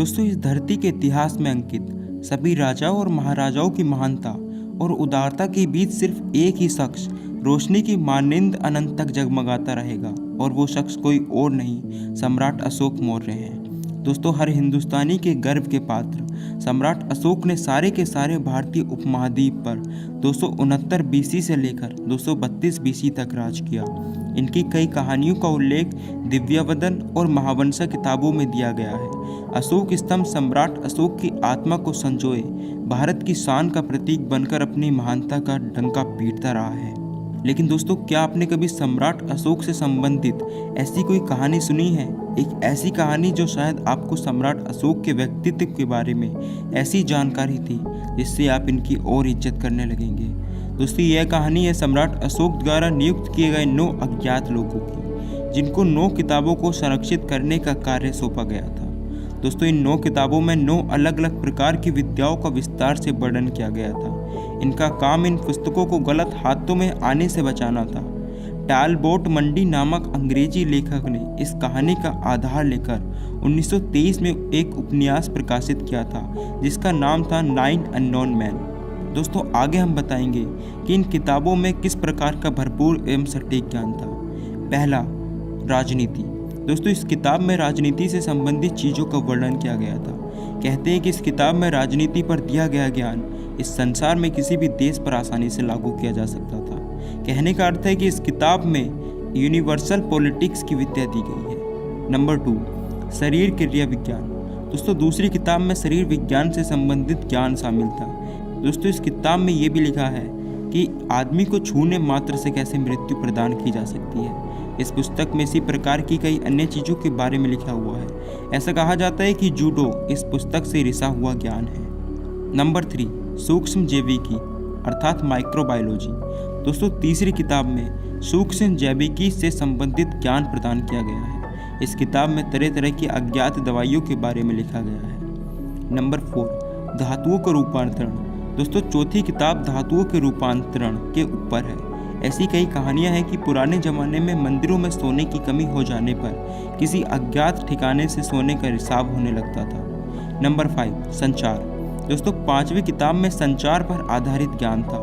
दोस्तों, इस धरती के इतिहास में अंकित सभी राजाओं और महाराजाओं की महानता और उदारता के बीच सिर्फ एक ही शख्स रोशनी की मानिंद अनंत तक जगमगाता रहेगा, और वो शख्स कोई और नहीं, सम्राट अशोक मौर्य हैं। दोस्तों, हर हिंदुस्तानी के गर्व के पात्र सम्राट अशोक ने सारे के सारे भारतीय उपमहाद्वीप पर 269 बीसी से लेकर 232 बीसी तक राज किया। इनकी कई कहानियों का उल्लेख दिव्यवदन और महावंशा किताबों में दिया गया है। अशोक स्तंभ सम्राट अशोक की आत्मा को संजोए भारत की शान का प्रतीक बनकर अपनी महानता का डंका पीटता रहा है। लेकिन दोस्तों, क्या आपने कभी सम्राट अशोक से संबंधित ऐसी कोई कहानी सुनी है? एक ऐसी कहानी जो शायद आपको सम्राट अशोक के व्यक्तित्व के बारे में ऐसी जानकारी थी जिससे आप इनकी और इज्जत करने लगेंगे। दोस्तों, यह कहानी है सम्राट अशोक द्वारा नियुक्त किए गए 9 अज्ञात लोगों की, जिनको 9 किताबों को संरक्षित करने का कार्य सौंपा गया था। दोस्तों, इन 9 किताबों में 9 अलग अलग प्रकार की विद्याओं का विस्तार से वर्णन किया गया था। इनका काम इन पुस्तकों को गलत हाथों में आने से बचाना था। टालबोट मंडी नामक अंग्रेजी लेखक ने इस कहानी का आधार लेकर 1923 में एक उपन्यास प्रकाशित किया था जिसका नाम था 9 अननोन मैन। दोस्तों, आगे हम बताएंगे कि इन किताबों में किस प्रकार का भरपूर एवं सटीक ज्ञान था। पहला, राजनीति। दोस्तों, इस किताब में राजनीति से संबंधित चीज़ों का वर्णन किया गया था। कहते हैं कि इस किताब में राजनीति पर दिया गया ज्ञान इस संसार में किसी भी देश पर आसानी से लागू किया जा सकता था। कहने का अर्थ है कि इस किताब में यूनिवर्सल पॉलिटिक्स की विद्या दी गई है। नंबर 2, शरीर क्रिया विज्ञान। दोस्तों, दूसरी किताब में शरीर विज्ञान से संबंधित ज्ञान शामिल था। दोस्तों, इस किताब में ये भी लिखा है कि आदमी को छूने मात्र से कैसे मृत्यु प्रदान की जा सकती है। इस पुस्तक में इसी प्रकार की कई अन्य चीज़ों के बारे में लिखा हुआ है। ऐसा कहा जाता है कि जूडो इस पुस्तक से रिसा हुआ ज्ञान है। नंबर 3, सूक्ष्म जैविकी अर्थात माइक्रोबायोलॉजी। दोस्तों, तीसरी किताब में सूक्ष्म जैविकी से संबंधित ज्ञान प्रदान किया गया है। इस किताब में तरह तरह की अज्ञात दवाइयों के बारे में लिखा गया है। नंबर 4, धातुओं का रूपांतरण। दोस्तों, चौथी किताब धातुओं के रूपांतरण के ऊपर है। ऐसी कई कहानियां हैं कि पुराने ज़माने में मंदिरों में सोने की कमी हो जाने पर किसी अज्ञात ठिकाने से सोने का रिसाव होने लगता था। नंबर 5, संचार। दोस्तों, 5वीं किताब में संचार पर आधारित ज्ञान था।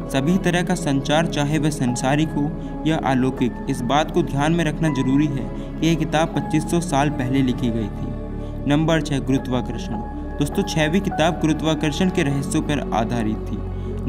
सभी तरह का संचार, चाहे वह संसारिक हो या अलौकिक, इस बात को ध्यान में रखना जरूरी है कि यह किताब 2500 साल पहले लिखी गई थी। नंबर 6, गुरुत्वाकर्षण। दोस्तों, 6वीं किताब गुरुत्वाकर्षण के रहस्यों पर आधारित थी।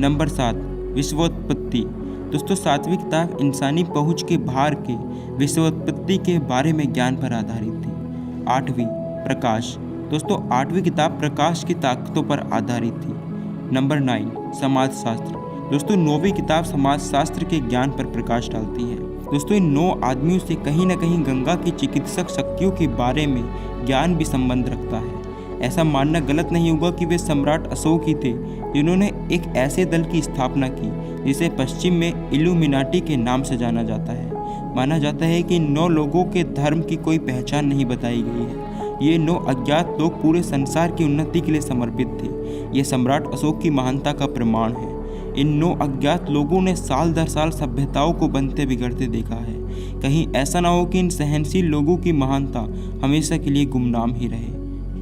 नंबर 7, विश्वोत्पत्ति। दोस्तों, 7वीं किताब इंसानी पहुंच के बाहर के विश्वोत्पत्ति के बारे में ज्ञान पर आधारित थी। 8वीं, प्रकाश। दोस्तों, 8वीं किताब प्रकाश की ताकतों पर आधारित थी। नंबर 9, समाजशास्त्र। दोस्तों, 9वीं किताब समाजशास्त्र के ज्ञान पर प्रकाश डालती है। दोस्तों, इन 9 आदमियों से कहीं न कहीं गंगा की चिकित्सक शक्तियों के बारे में ज्ञान भी संबंध रखता है। ऐसा मानना गलत नहीं होगा कि वे सम्राट अशोक ही थे जिन्होंने एक ऐसे दल की स्थापना की जिसे पश्चिम में इल्यूमिनाटी के नाम से जाना जाता है। माना जाता है कि इन 9 लोगों के धर्म की कोई पहचान नहीं बताई गई है। ये 9 अज्ञात लोग पूरे संसार की उन्नति के लिए समर्पित थे। ये सम्राट अशोक की महानता का प्रमाण है। इन 9 अज्ञात लोगों ने साल दर साल सभ्यताओं को बनते बिगड़ते देखा है। कहीं ऐसा ना हो कि इन सहनशील लोगों की महानता हमेशा के लिए गुमनाम ही रहे।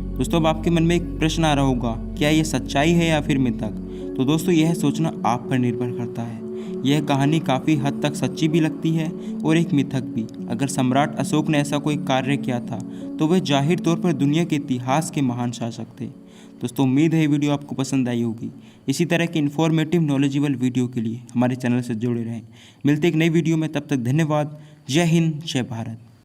दोस्तों, अब आपके मन में एक प्रश्न आ रहा होगा, क्या ये सच्चाई है या फिर मिथक? तो दोस्तों, यह सोचना आप पर निर्भर करता है। यह कहानी काफ़ी हद तक सच्ची भी लगती है और एक मिथक भी। अगर सम्राट अशोक ने ऐसा कोई कार्य किया था तो वह जाहिर तौर पर दुनिया के इतिहास के महान शासक थे। दोस्तों, उम्मीद है ये वीडियो आपको पसंद आई होगी। इसी तरह के इन्फॉर्मेटिव नॉलेजेबल वीडियो के लिए हमारे चैनल से जुड़े रहें। मिलते एक नई वीडियो में, तब तक धन्यवाद। जय हिंद, जय भारत।